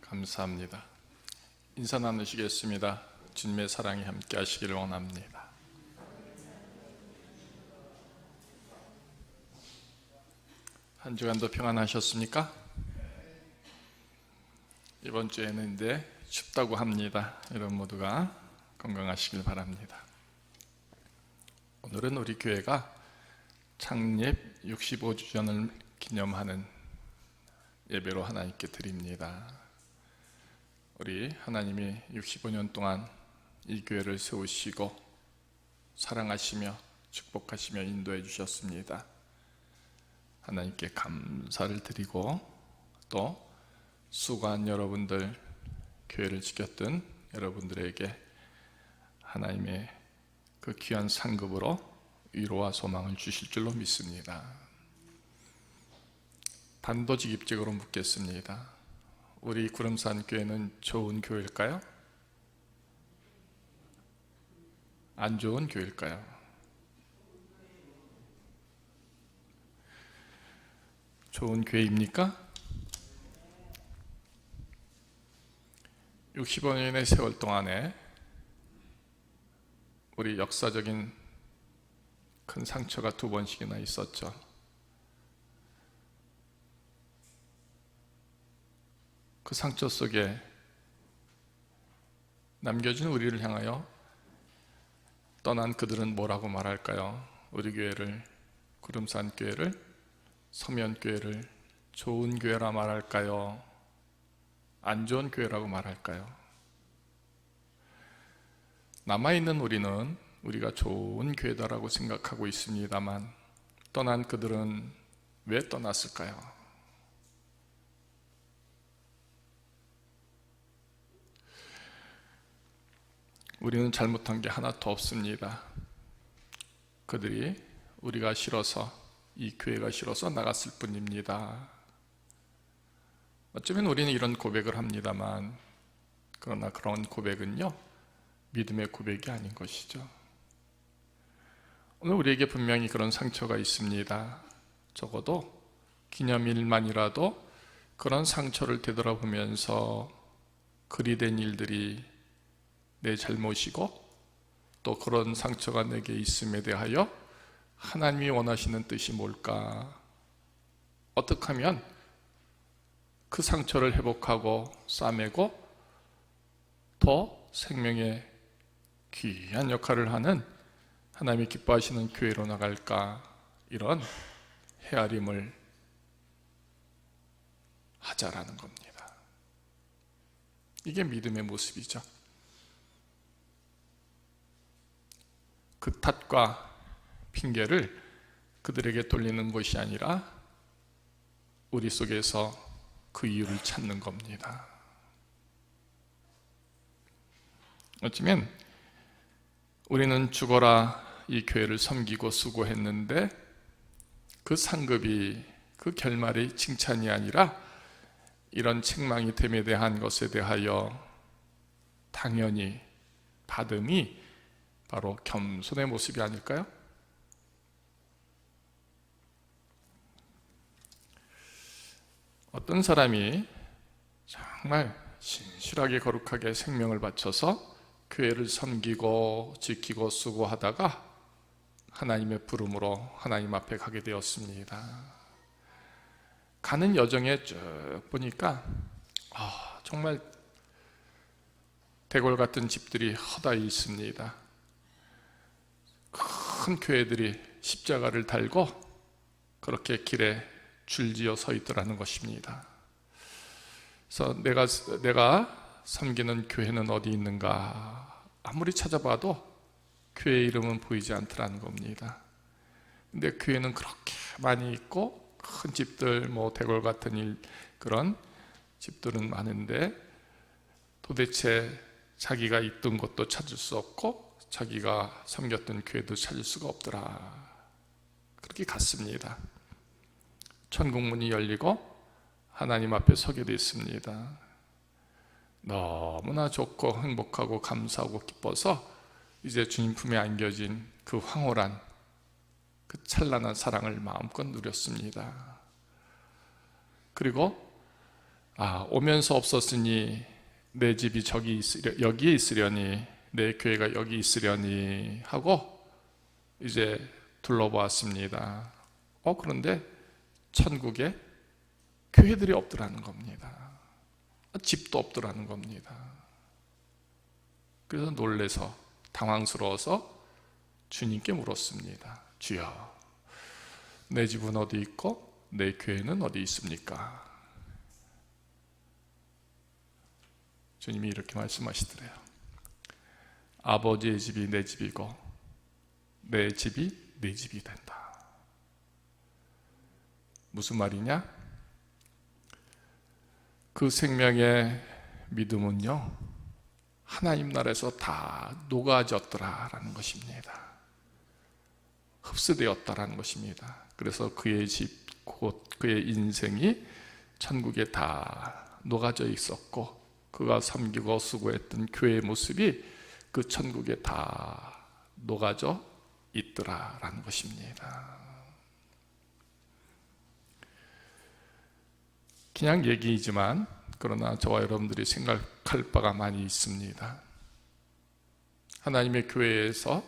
감사합니다. 인사 나누시겠습니다. 주님의 사랑이 함께 하시기를 원합니다. 한 주간도 평안하셨습니까? 이번 주에는 이제 춥다고 합니다. 여러분 모두가 건강하시길 바랍니다. 오늘은 우리 교회가 창립 65주년을 기념하는 예배로 하나님께 드립니다. 우리 하나님이 65년 동안 이 교회를 세우시고 사랑하시며 축복하시며 인도해 주셨습니다. 하나님께 감사를 드리고 또 수고한 여러분들, 교회를 지켰던 여러분들에게 하나님의 그 귀한 상급으로 위로와 소망을 주실 줄로 믿습니다. 단도직입적으로 묻겠습니다. 우리 구름산 교회는 좋은 교회일까요? 안 좋은 교회일까요? 좋은 교회입니까? 65년의 세월 동안에 우리 역사적인 큰 상처가 2번씩이나 있었죠. 그 상처 속에 남겨진 우리를 향하여 떠난 그들은 뭐라고 말할까요? 우리 교회를, 구름산 교회를, 서면교회를 좋은 교회라 말할까요? 안 좋은 교회라고 말할까요? 남아있는 우리는 우리가 좋은 교회다라고 생각하고 있습니다만 떠난 그들은 왜 떠났을까요? 우리는 잘못한 게 하나도 없습니다. 그들이 우리가 싫어서, 이 교회가 싫어서 나갔을 뿐입니다. 어쩌면 우리는 이런 고백을 합니다만 그러나 그런 고백은요, 믿음의 고백이 아닌 것이죠. 오늘 우리에게 분명히 그런 상처가 있습니다. 적어도 기념일만이라도 그런 상처를 되돌아보면서 그리 된 일들이 내 잘못이고 또 그런 상처가 내게 있음에 대하여 하나님이 원하시는 뜻이 뭘까? 어떻게 하면 그 상처를 회복하고 싸매고 더 생명의 귀한 역할을 하는 하나님이 기뻐하시는 교회로 나갈까? 이런 헤아림을 하자라는 겁니다. 이게 믿음의 모습이죠. 그 탓과 핑계를 그들에게 돌리는 것이 아니라 우리 속에서 그 이유를 찾는 겁니다. 어쩌면 우리는 죽어라 이 교회를 섬기고 수고했는데 그 상급이, 그 결말이 칭찬이 아니라 이런 책망이 됨에 대한 것에 대하여 당연히 받음이 바로 겸손의 모습이 아닐까요? 어떤 사람이 정말 신실하게 거룩하게 생명을 바쳐서 교회를 섬기고 지키고 수고하다가 하나님의 부름으로 하나님 앞에 가게 되었습니다. 가는 여정에 쭉 보니까 정말 대궐 같은 집들이 허다히 있습니다. 큰 교회들이 십자가를 달고 그렇게 길에 줄지어 서 있더라는 것입니다. 그래서 내가 섬기는 교회는 어디 있는가 아무리 찾아봐도 교회 이름은 보이지 않더라는 겁니다. 근데 교회는 그렇게 많이 있고 큰 집들, 대궐 같은 그런 집들은 많은데 도대체 자기가 있던 곳도 찾을 수 없고 자기가 섬겼던 교회도 찾을 수가 없더라. 그렇게 갔습니다. 천국문이 열리고 하나님 앞에 서게 됐습니다. 너무나 좋고 행복하고 감사하고 기뻐서 이제 주님 품에 안겨진 그 황홀한 그 찬란한 사랑을 마음껏 누렸습니다. 그리고 오면서 없었으니 내 집이 여기에 있으려니, 내 교회가 여기 있으려니 하고 이제 둘러보았습니다. 그런데 천국에 교회들이 없더라는 겁니다. 집도 없더라는 겁니다. 그래서 놀래서 당황스러워서 주님께 물었습니다. 주여, 내 집은 어디 있고 내 교회는 어디 있습니까? 주님이 이렇게 말씀하시더래요. 아버지의 집이 내 집이고 내 집이 네 집이 된다. 무슨 말이냐? 그 생명의 믿음은요, 하나님 나라에서 다 녹아졌더라라는 것입니다. 흡수되었다라는 것입니다. 그래서 그의 집, 곧 그의 인생이 천국에 다 녹아져 있었고, 그가 섬기고 수고했던 교회의 모습이 그 천국에 다 녹아져 있더라라는 것입니다. 그냥 얘기이지만 그러나 저와 여러분들이 생각할 바가 많이 있습니다. 하나님의 교회에서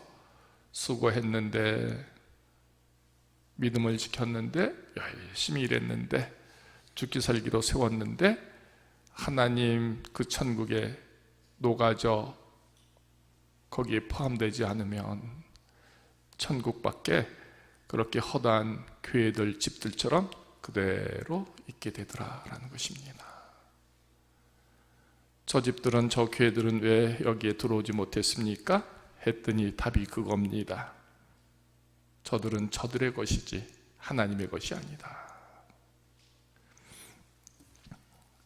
수고했는데, 믿음을 지켰는데, 열심히 일했는데, 죽기 살기로 세웠는데, 하나님 그 천국에 녹아져 거기에 포함되지 않으면 천국밖에 그렇게 허다한 교회들, 집들처럼 그대로 있게 되더라라는 것입니다. 저 집들은, 저 교회들은 왜 여기에 들어오지 못했습니까? 했더니 답이 그겁니다. 저들은 저들의 것이지 하나님의 것이 아니다.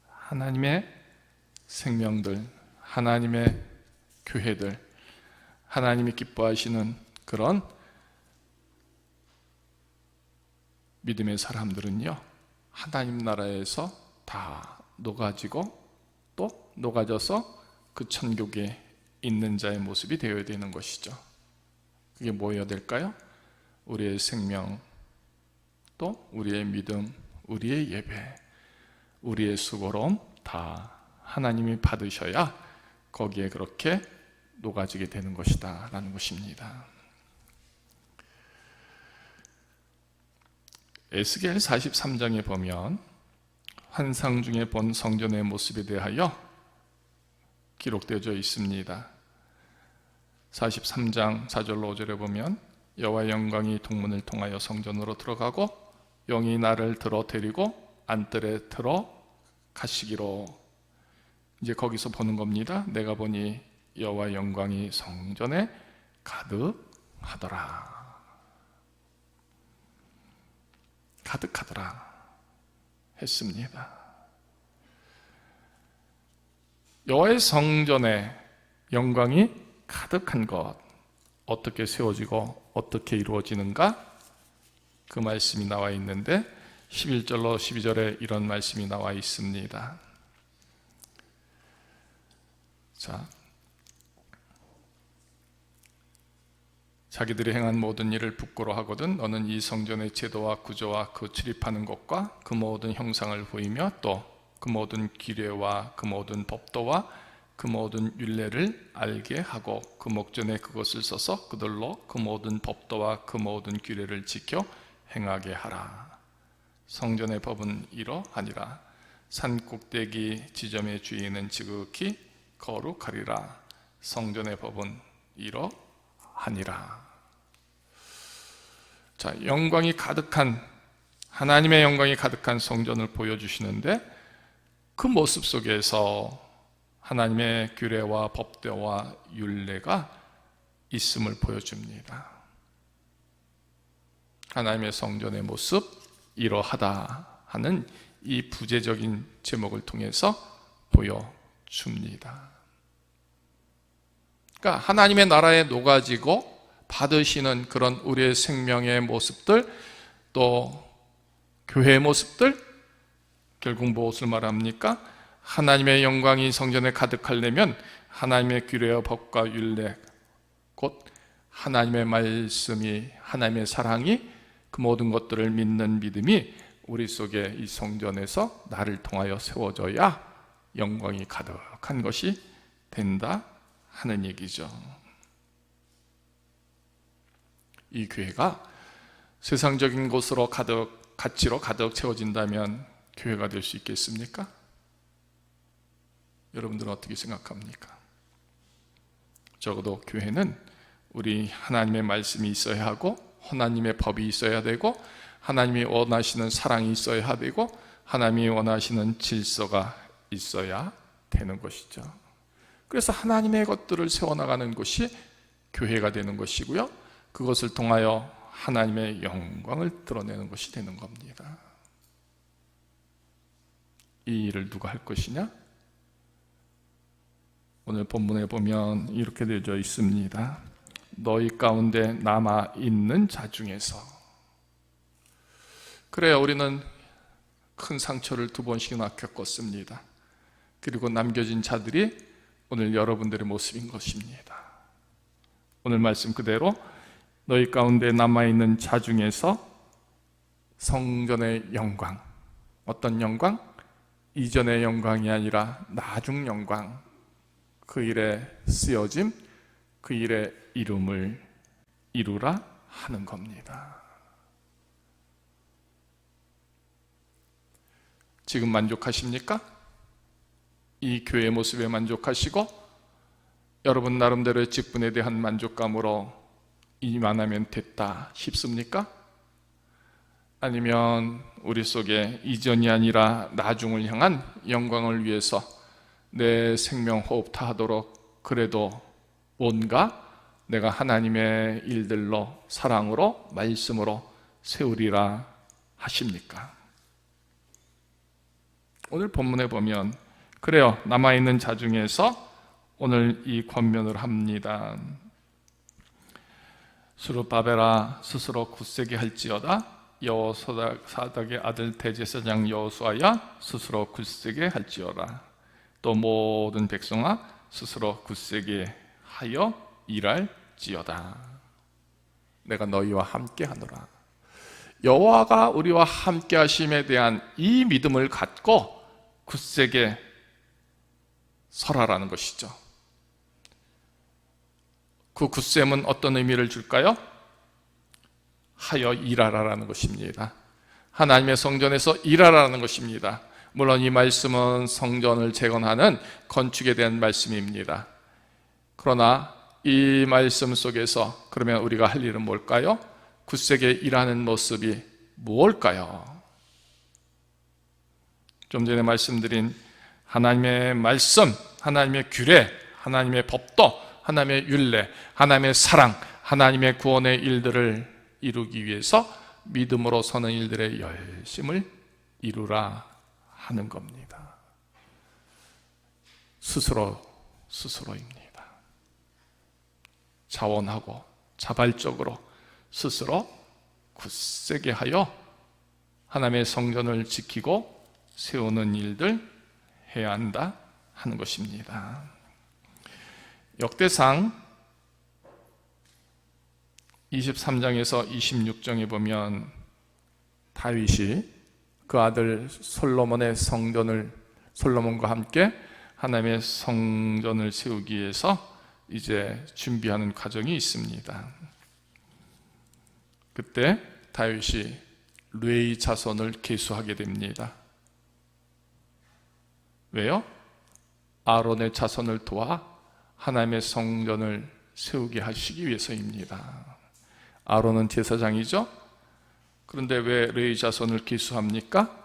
하나님의 생명들, 하나님의 교회들, 하나님이 기뻐하시는 그런 믿음의 사람들은요, 하나님 나라에서 다 녹아지고 또 녹아져서 그 천국에 있는 자의 모습이 되어야 되는 것이죠. 그게 뭐여야 될까요? 우리의 생명, 또 우리의 믿음, 우리의 예배, 우리의 수고로움 다 하나님이 받으셔야 거기에 그렇게 녹아지게 되는 것이다 라는 것입니다. 에스겔 43장에 보면 환상 중에 본 성전의 모습에 대하여 기록되어 있습니다. 43장 4절로 5절에 보면 여호와의 영광이 동문을 통하여 성전으로 들어가고 영이 나를 들어 데리고 안뜰에 들어 가시기로. 이제 거기서 보는 겁니다. 내가 보니 여호와의 영광이 성전에 가득하더라. 가득하더라 했습니다. 여호와의 성전에 영광이 가득한 것, 어떻게 세워지고 어떻게 이루어지는가? 그 말씀이 나와 있는데 11절로 12절에 이런 말씀이 나와 있습니다. 자, 자기들이 행한 모든 일을 부끄러워하거든 너는 이 성전의 제도와 구조와 그 출입하는 것과 그 모든 형상을 보이며 또 그 모든 규례와 그 모든 법도와 그 모든 율례를 알게 하고 그 목전에 그것을 써서 그들로 그 모든 법도와 그 모든 규례를 지켜 행하게 하라. 성전의 법은 이러하니라. 산 꼭대기 지점의 주인은 지극히 거룩하리라. 성전의 법은 이러하니라. 자, 영광이 가득한, 하나님의 영광이 가득한 성전을 보여주시는데 그 모습 속에서 하나님의 규례와 법도와 율례가 있음을 보여줍니다. 하나님의 성전의 모습 이러하다 하는 이 부제적인 제목을 통해서 보여줍니다. 그러니까 하나님의 나라에 녹아지고 받으시는 그런 우리의 생명의 모습들, 또 교회의 모습들, 결국 무엇을 말합니까? 하나님의 영광이 성전에 가득하려면 하나님의 규례와 법과 율례, 곧 하나님의 말씀이, 하나님의 사랑이, 그 모든 것들을 믿는 믿음이 우리 속에 이 성전에서 나를 통하여 세워져야 영광이 가득한 것이 된다 하는 얘기죠. 이 교회가 세상적인 것으로 가치로 가득 채워진다면 교회가 될 수 있겠습니까? 여러분들은 어떻게 생각합니까? 적어도 교회는 우리 하나님의 말씀이 있어야 하고, 하나님의 법이 있어야 되고, 하나님이 원하시는 사랑이 있어야 되고, 하나님이 원하시는 질서가 있어야 되는 것이죠. 그래서 하나님의 것들을 세워나가는 것이 교회가 되는 것이고요, 그것을 통하여 하나님의 영광을 드러내는 것이 되는 겁니다. 이 일을 누가 할 것이냐? 오늘 본문에 보면 이렇게 되어 있습니다. 너희 가운데 남아있는 자 중에서. 그래야 우리는 큰 상처를 2번씩이나 겪었습니다. 그리고 남겨진 자들이 오늘 여러분들의 모습인 것입니다. 오늘 말씀 그대로 너희 가운데 남아있는 자 중에서 성전의 영광, 어떤 영광? 이전의 영광이 아니라 나중 영광, 그 일에 쓰여짐, 그 일의 이름을 이루라 하는 겁니다. 지금 만족하십니까? 이 교회의 모습에 만족하시고 여러분 나름대로의 직분에 대한 만족감으로 이만하면 됐다 싶습니까? 아니면 우리 속에 이전이 아니라 나중을 향한 영광을 위해서 내 생명 호흡 다하도록 그래도 뭔가 내가 하나님의 일들로 사랑으로 말씀으로 세우리라 하십니까? 오늘 본문에 보면 그래요, 남아있는 자 중에서 오늘 이 권면을 합니다. 스룹바벨아 스스로 굳세게 할지어다. 여호사닥의 아들 대제사장 여호수아야 스스로 굳세게 할지어다. 또 모든 백성아 스스로 굳세게 하여 일할지어다. 내가 너희와 함께 하노라. 여호와가 우리와 함께 하심에 대한 이 믿음을 갖고 굳세게 설하라는 것이죠. 그 굳셈은 어떤 의미를 줄까요? 하여 일하라라는 것입니다. 하나님의 성전에서 일하라는 것입니다. 물론 이 말씀은 성전을 재건하는 건축에 대한 말씀입니다. 그러나 이 말씀 속에서 그러면 우리가 할 일은 뭘까요? 굳세게 일하는 모습이 무엇일까요? 좀 전에 말씀드린 하나님의 말씀, 하나님의 규례, 하나님의 법도, 하나님의 율례, 하나님의 사랑, 하나님의 구원의 일들을 이루기 위해서 믿음으로 서는 일들의 열심을 이루라 하는 겁니다. 스스로입니다. 자원하고 자발적으로 스스로 굳세게 하여 하나님의 성전을 지키고 세우는 일들 해야 한다 하는 것입니다. 역대상 23장에서 26장에 보면 다윗이 그 아들 솔로몬과 함께 하나님의 성전을 세우기 위해서 이제 준비하는 과정이 있습니다. 그때 다윗이 르웨이 자손을 계수하게 됩니다. 왜요? 아론의 자손을 도와 하나님의 성전을 세우게 하시기 위해서입니다. 아론은 제사장이죠. 그런데 왜 르웨이 자손을 계수합니까?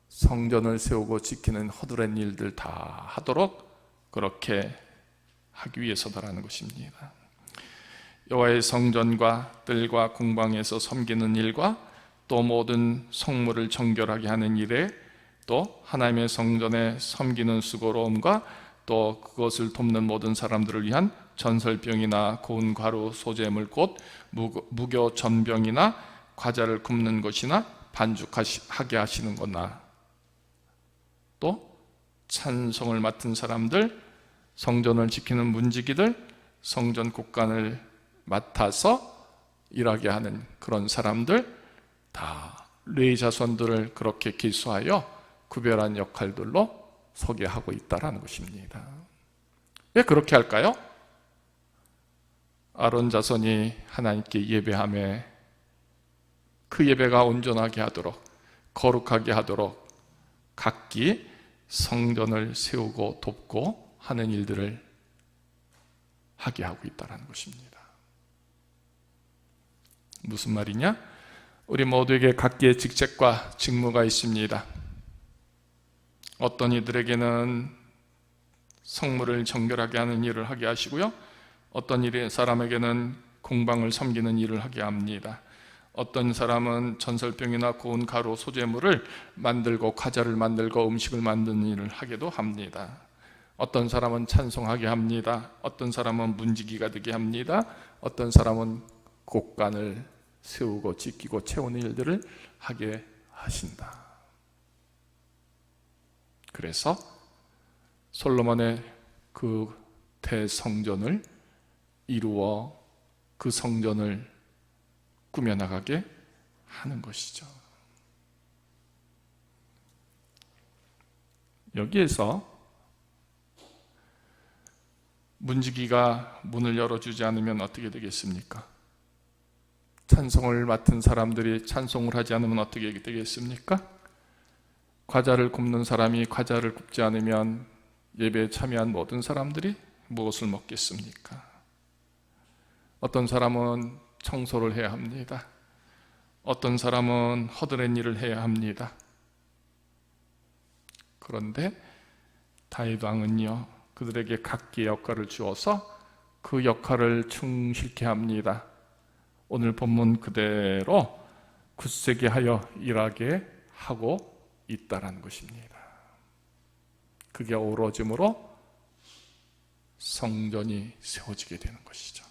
성전을 세우고 지키는 허드렛 일들 다 하도록 그렇게 하기 위해서다라는 것입니다. 여호와의 성전과 뜰과 공방에서 섬기는 일과 또 모든 성물을 정결하게 하는 일에 또 하나님의 성전에 섬기는 수고로움과 또 그것을 돕는 모든 사람들을 위한 전설병이나 고운 가루 소재물 곧 무교 전병이나 과자를 굽는 것이나 반죽하게 하시는 거나 또 찬송을 맡은 사람들, 성전을 지키는 문지기들, 성전 곡간을 맡아서 일하게 하는 그런 사람들 다 레위 자손들을 그렇게 기수하여 구별한 역할들로 소개하고 있다는 것입니다. 왜 그렇게 할까요? 아론 자손이 하나님께 예배하며 그 예배가 온전하게 하도록, 거룩하게 하도록 각기 성전을 세우고 돕고 하는 일들을 하게 하고 있다는 것입니다. 무슨 말이냐? 우리 모두에게 각기의 직책과 직무가 있습니다. 어떤 이들에게는 성물을 정결하게 하는 일을 하게 하시고요, 어떤 사람에게는 공방을 섬기는 일을 하게 합니다. 어떤 사람은 전설병이나 고운 가루 소재물을 만들고 과자를 만들고 음식을 만드는 일을 하기도 합니다. 어떤 사람은 찬송하게 합니다. 어떤 사람은 문지기가 되게 합니다. 어떤 사람은 곡간을 세우고 지키고 채우는 일들을 하게 하신다. 그래서 솔로몬의 그 대성전을 이루어 그 성전을 꾸며나가게 하는 것이죠. 여기에서 문지기가 문을 열어주지 않으면 어떻게 되겠습니까? 찬송을 맡은 사람들이 찬송을 하지 않으면 어떻게 되겠습니까? 과자를 굽는 사람이 과자를 굽지 않으면 예배에 참여한 모든 사람들이 무엇을 먹겠습니까? 어떤 사람은 청소를 해야 합니다. 어떤 사람은 허드렛 일을 해야 합니다. 그런데 다윗 왕은요, 그들에게 각기의 역할을 주어서 그 역할을 충실케 합니다. 오늘 본문 그대로 굳세게 하여 일하게 하고 있다라는 것입니다. 그게 어우러짐으로 성전이 세워지게 되는 것이죠.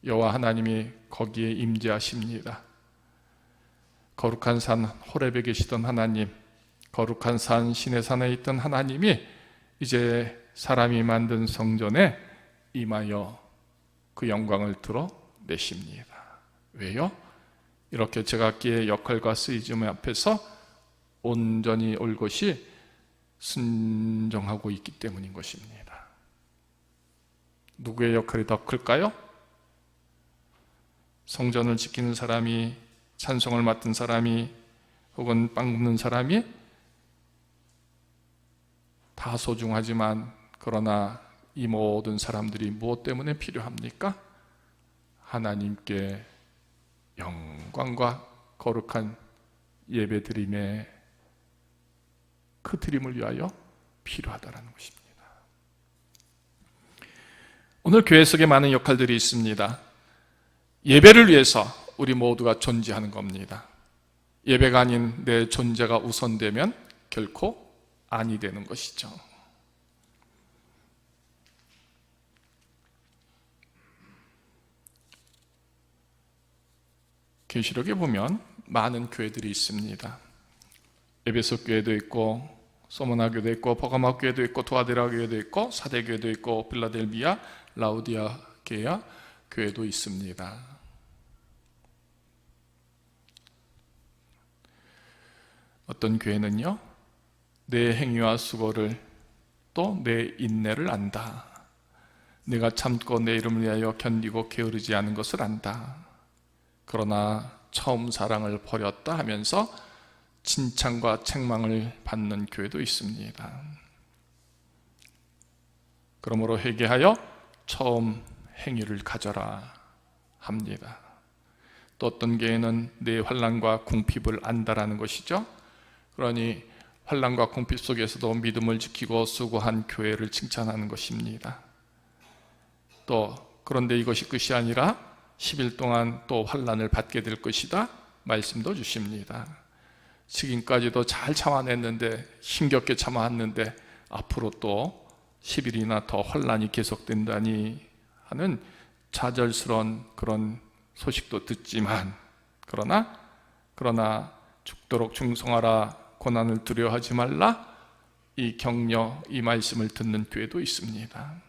여호와 하나님이 거기에 임재하십니다. 거룩한 산 호렙에 계시던 하나님, 거룩한 산 시내산에 있던 하나님이 이제 사람이 만든 성전에 임하여 그 영광을 드러내십니다. 왜요? 이렇게 제각기의 역할과 쓰이짐 앞에서 온전히 올 것이 순종하고 있기 때문인 것입니다. 누구의 역할이 더 클까요? 성전을 지키는 사람이, 찬송을 맡은 사람이, 혹은 빵 굽는 사람이 다 소중하지만, 그러나 이 모든 사람들이 무엇 때문에 필요합니까? 하나님께 영광과 거룩한 예배드림의 그 드림을 위하여 필요하다는 것입니다. 오늘 교회 속에 많은 역할들이 있습니다. 예배를 위해서 우리 모두가 존재하는 겁니다. 예배가 아닌 내 존재가 우선되면 결코 아니 되는 것이죠. 계시록에 보면 많은 교회들이 있습니다. 에베소 교회도 있고, 소모나 교회도 있고, 버가마 교회도 있고, 두아데라 교회도 있고, 사대 교회도 있고, 빌라델비아, 라우디아게아 교회도 있습니다. 어떤 교회는요, 내 행위와 수고를, 또 내 인내를 안다. 내가 참고 내 이름을 위하여 견디고 게으르지 않은 것을 안다. 그러나 처음 사랑을 버렸다 하면서 칭찬과 책망을 받는 교회도 있습니다. 그러므로 회개하여 처음 행위를 가져라 합니다. 또 어떤 교회는 내 환난과 궁핍을 안다라는 것이죠. 그러니 환난과 궁핍 속에서도 믿음을 지키고 수고한 교회를 칭찬하는 것입니다. 또 그런데 이것이 끝이 아니라 10일 동안 또 환난을 받게 될 것이다 말씀도 주십니다. 지금까지도 잘 참아냈는데, 힘겹게 참아왔는데 앞으로 또 10일이나 더 환난이 계속된다니 하는 좌절스러운 그런 소식도 듣지만, 그러나 죽도록 충성하라, 고난을 두려워하지 말라, 이 격려, 이 말씀을 듣는 교회도 있습니다.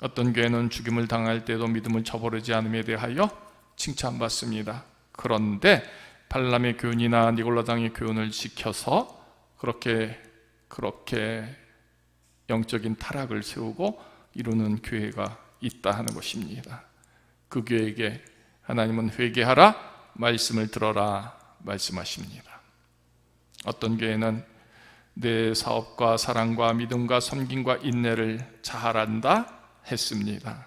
어떤 교회는 죽임을 당할 때도 믿음을 저버리지 않음에 대하여 칭찬받습니다. 그런데 발람의 교훈이나 니골라당의 교훈을 지켜서 그렇게 영적인 타락을 세우고 이루는 교회가 있다 하는 것입니다. 그 교회에게 하나님은 회개하라, 말씀을 들어라 말씀하십니다. 어떤 교회는 내 사업과 사랑과 믿음과 섬김과 인내를 자활한다 했습니다.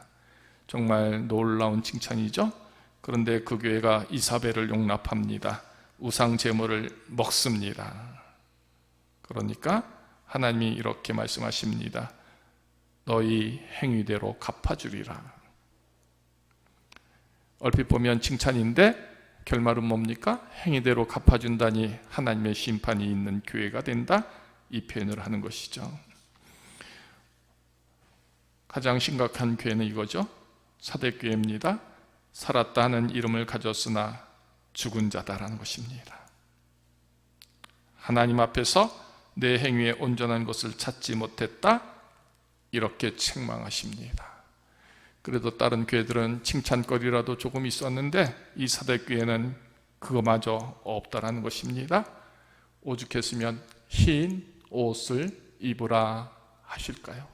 정말 놀라운 칭찬이죠. 그런데 그 교회가 이사벨을 용납합니다. 우상 제물을 먹습니다. 그러니까 하나님이 이렇게 말씀하십니다. 너희 행위대로 갚아주리라. 얼핏 보면 칭찬인데 결말은 뭡니까? 행위대로 갚아준다니 하나님의 심판이 있는 교회가 된다, 이 표현을 하는 것이죠. 가장 심각한 교회는 이거죠. 사대교회입니다. 살았다 하는 이름을 가졌으나 죽은 자다라는 것입니다. 하나님 앞에서 내 행위에 온전한 것을 찾지 못했다, 이렇게 책망하십니다. 그래도 다른 교회들은 칭찬거리라도 조금 있었는데 이 사대교회는 그거마저 없다라는 것입니다. 오죽했으면 흰 옷을 입으라 하실까요?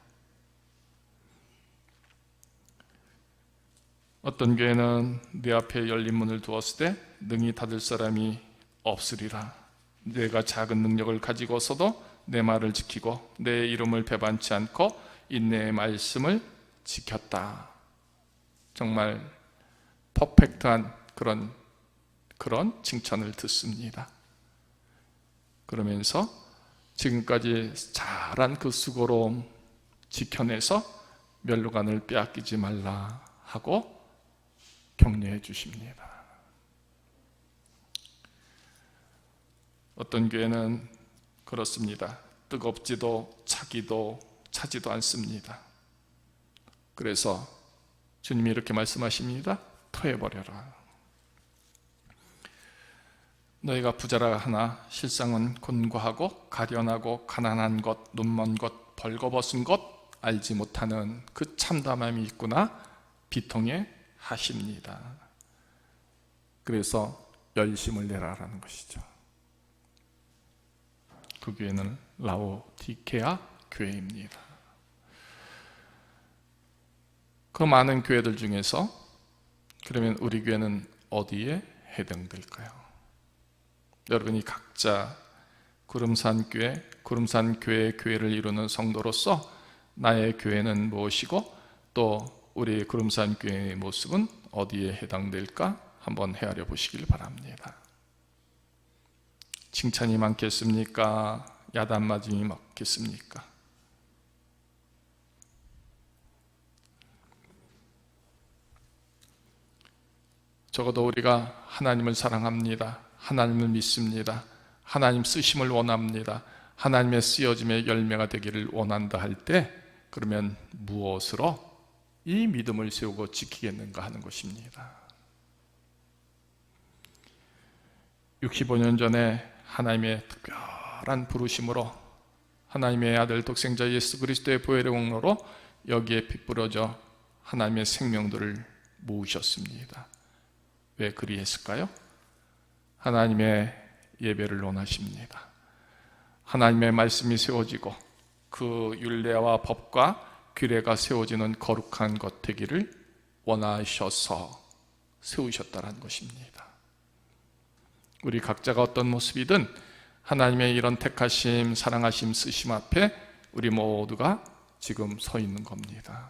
어떤 교회는 내 앞에 열린 문을 두었을 때 능히 닫을 사람이 없으리라. 내가 작은 능력을 가지고서도 내 말을 지키고 내 이름을 배반치 않고 인내의 말씀을 지켰다. 정말 퍼펙트한 그런 칭찬을 듣습니다. 그러면서 지금까지 잘한 그 수고로움 지켜내서 멸류관을 빼앗기지 말라 하고 격려해 주십니다. 어떤 교회는 그렇습니다. 뜨겁지도 차지도 않습니다. 그래서 주님이 이렇게 말씀하십니다. 토해버려라. 너희가 부자라 하나 실상은 곤고하고 가련하고 가난한 것, 눈먼 것, 벌거벗은 것 알지 못하는 그 참담함이 있구나 비통해 하십니다. 그래서 열심을 내라라는 것이죠. 그 교회는 라오디케아 교회입니다. 그 많은 교회들 중에서 그러면 우리 교회는 어디에 해당될까요? 여러분이 각자 구름산교회, 구름산교회의 교회를 이루는 성도로서 나의 교회는 무엇이고 또 우리 구름산교회의 모습은 어디에 해당될까 한번 헤아려 보시길 바랍니다. 칭찬이 많겠습니까? 야단맞음이 많겠습니까? 적어도 우리가 하나님을 사랑합니다. 하나님을 믿습니다. 하나님 쓰심을 원합니다. 하나님의 쓰여짐의 열매가 되기를 원한다 할 때 그러면 무엇으로 이 믿음을 세우고 지키겠는가 하는 것입니다. 65년 전에 하나님의 특별한 부르심으로 하나님의 아들 독생자 예수 그리스도의 보혈의 공로로 여기에 빗부러져 하나님의 생명들을 모으셨습니다. 왜 그리했을까요? 하나님의 예배를 원하십니다. 하나님의 말씀이 세워지고 그 율례와 법과 규례가 세워지는 거룩한 것 되기를 원하셔서 세우셨다는 것입니다. 우리 각자가 어떤 모습이든 하나님의 이런 택하심, 사랑하심, 쓰심 앞에 우리 모두가 지금 서 있는 겁니다.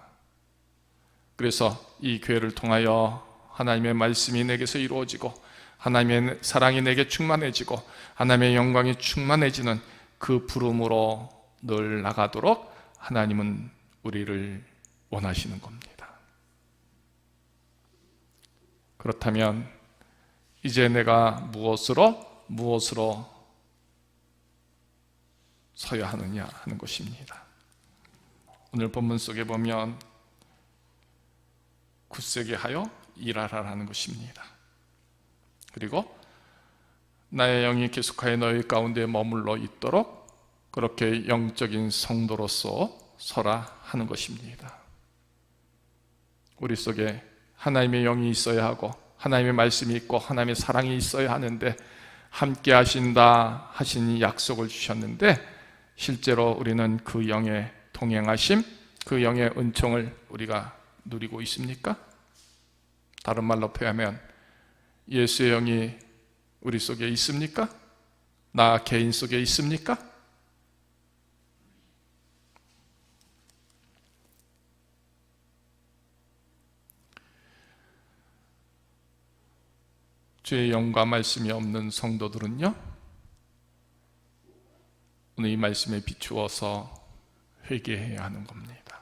그래서 이 교회를 통하여 하나님의 말씀이 내게서 이루어지고 하나님의 사랑이 내게 충만해지고 하나님의 영광이 충만해지는 그 부름으로 늘 나가도록 하나님은 우리를 원하시는 겁니다. 그렇다면 이제 내가 무엇으로 서야 하느냐 하는 것입니다. 오늘 본문 속에 보면 굳세게 하여 일하라라는 것입니다. 그리고 나의 영이 계속하여 너희 가운데 머물러 있도록 그렇게 영적인 성도로서 서라 하는 것입니다. 우리 속에 하나님의 영이 있어야 하고 하나님의 말씀이 있고 하나님의 사랑이 있어야 하는데 함께 하신다 하신 약속을 주셨는데 실제로 우리는 그 영의 동행하심, 그 영의 은총을 우리가 누리고 있습니까? 다른 말로 표현하면 예수의 영이 우리 속에 있습니까? 나 개인 속에 있습니까? 주의 영과 말씀이 없는 성도들은요, 오늘 이 말씀에 비추어서 회개해야 하는 겁니다.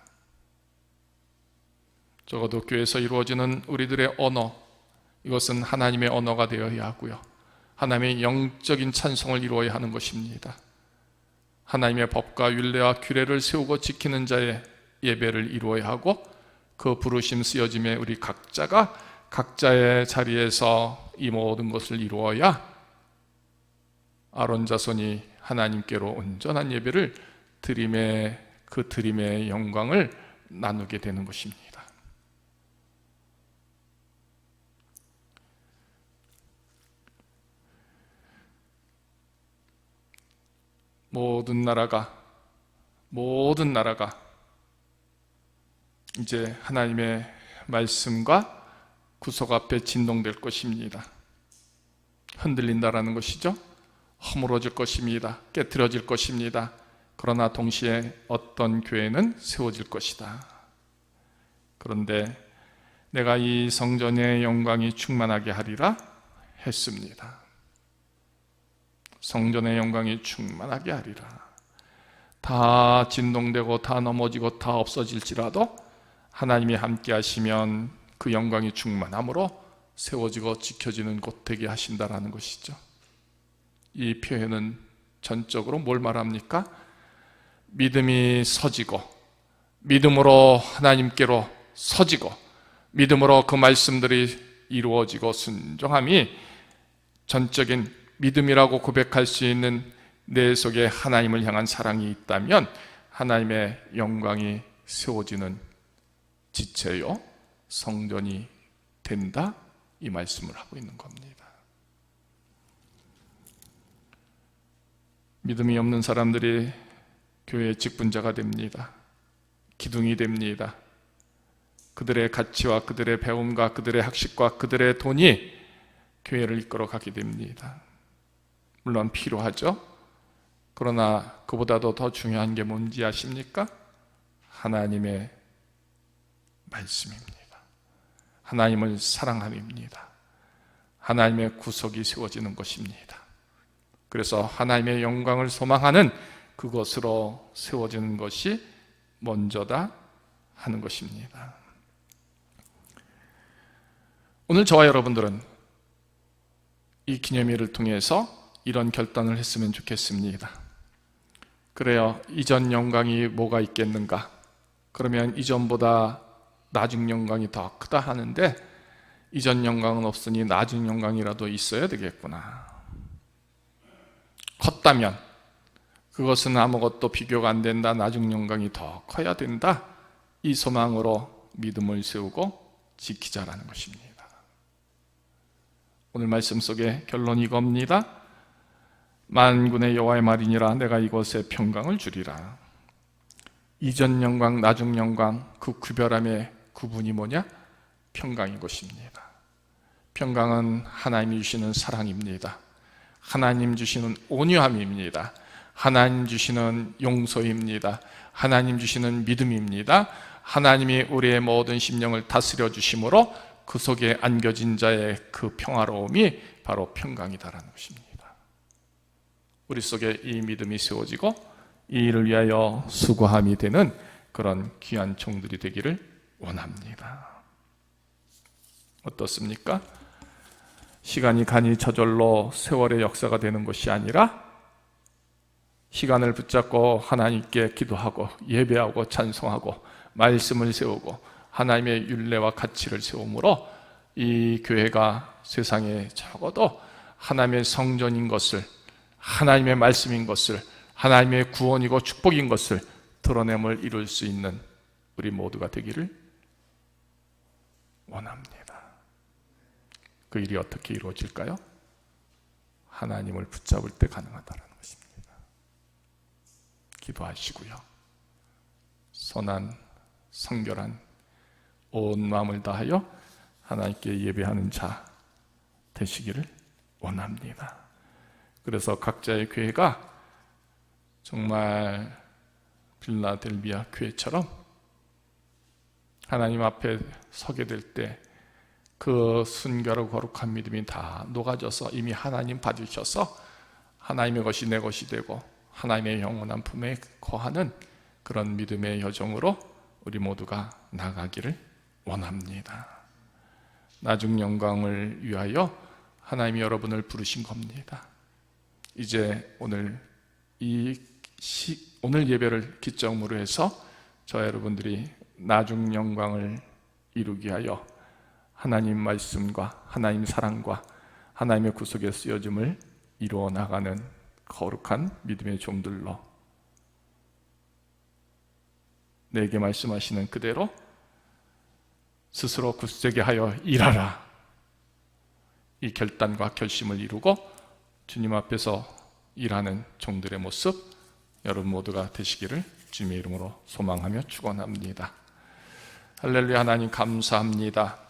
적어도 교회에서 이루어지는 우리들의 언어, 이것은 하나님의 언어가 되어야 하고요, 하나님의 영적인 찬송을 이루어야 하는 것입니다. 하나님의 법과 율례와 규례를 세우고 지키는 자의 예배를 이루어야 하고, 그 부르심 쓰여짐에 우리 각자가 각자의 자리에서 이 모든 것을 이루어야 아론 자손이 하나님께로 온전한 예배를 드림의 그 드림의 영광을 나누게 되는 것입니다. 모든 나라가 이제 하나님의 말씀과 구속 앞에 진동될 것입니다. 흔들린다라는 것이죠. 허물어질 것입니다. 깨트려질 것입니다. 그러나 동시에 어떤 교회는 세워질 것이다. 그런데 내가 이 성전의 영광이 충만하게 하리라 했습니다. 성전의 영광이 충만하게 하리라. 다 진동되고 다 넘어지고 다 없어질지라도 하나님이 함께 하시면 그 영광이 충만함으로 세워지고 지켜지는 곳 되게 하신다라는 것이죠. 이 표현은 전적으로 뭘 말합니까? 믿음이 서지고, 믿음으로 하나님께로 서지고, 믿음으로 그 말씀들이 이루어지고 순종함이 전적인 믿음이라고 고백할 수 있는 내 속에 하나님을 향한 사랑이 있다면 하나님의 영광이 세워지는 지체요 성전이 된다, 이 말씀을 하고 있는 겁니다. 믿음이 없는 사람들이 교회의 직분자가 됩니다. 기둥이 됩니다. 그들의 가치와 그들의 배움과 그들의 학식과 그들의 돈이 교회를 이끌어 가게 됩니다. 물론 필요하죠. 그러나 그보다도 더 중요한 게 뭔지 아십니까? 하나님의 말씀입니다. 하나님을 사랑함입니다. 하나님의 구속이 세워지는 것입니다. 그래서 하나님의 영광을 소망하는 그것으로 세워지는 것이 먼저다 하는 것입니다. 오늘 저와 여러분들은 이 기념일을 통해서 이런 결단을 했으면 좋겠습니다. 그래요, 이전 영광이 뭐가 있겠는가? 그러면 이전보다 나중 영광이 더 크다 하는데 이전 영광은 없으니 나중 영광이라도 있어야 되겠구나. 컸다면 그것은 아무것도 비교가 안 된다. 나중 영광이 더 커야 된다. 이 소망으로 믿음을 세우고 지키자라는 것입니다. 오늘 말씀 속의 결론이 이겁니다. 만군의 여호와의 말이니라. 내가 이곳에 평강을 주리라. 이전 영광, 나중 영광, 그 구별함의 구분이 뭐냐? 평강인 것입니다. 평강은 하나님이 주시는 사랑입니다. 하나님 주시는 온유함입니다. 하나님 주시는 용서입니다. 하나님 주시는 믿음입니다. 하나님이 우리의 모든 심령을 다스려 주심으로 그 속에 안겨진 자의 그 평화로움이 바로 평강이다라는 것입니다. 우리 속에 이 믿음이 세워지고 이 일을 위하여 수고함이 되는 그런 귀한 종들이 되기를 원합니다. 어떻습니까? 시간이 간이 저절로 세월의 역사가 되는 것이 아니라 시간을 붙잡고 하나님께 기도하고 예배하고 찬송하고 말씀을 세우고 하나님의 율례와 가치를 세움으로 이 교회가 세상에 적어도 하나님의 성전인 것을, 하나님의 말씀인 것을, 하나님의 구원이고 축복인 것을 드러냄을 이룰 수 있는 우리 모두가 되기를 원합니다. 그 일이 어떻게 이루어질까요? 하나님을 붙잡을 때 가능하다는 것입니다. 기도하시고요. 선한, 성결한 온 마음을 다하여 하나님께 예배하는 자 되시기를 원합니다. 그래서 각자의 교회가 정말 필라델비아 교회처럼 하나님 앞에 서게 될 때 그 순결하고 거룩한 믿음이 다 녹아져서 이미 하나님 받으셔서 하나님의 것이 내 것이 되고 하나님의 영원한 품에 거하는 그런 믿음의 여정으로 우리 모두가 나가기를 원합니다. 나중 영광을 위하여 하나님이 여러분을 부르신 겁니다. 이제 오늘 오늘 예배를 기점으로 해서 저 여러분들이 나중 영광을 이루기 위하여 하나님 말씀과 하나님 사랑과 하나님의 구속의 쓰여짐을 이루어 나가는 거룩한 믿음의 종들로 내게 말씀하시는 그대로 스스로 굳세게 하여 일하라, 이 결단과 결심을 이루고 주님 앞에서 일하는 종들의 모습 여러분 모두가 되시기를 주님의 이름으로 소망하며 축원합니다. 할렐루야. 하나님 감사합니다.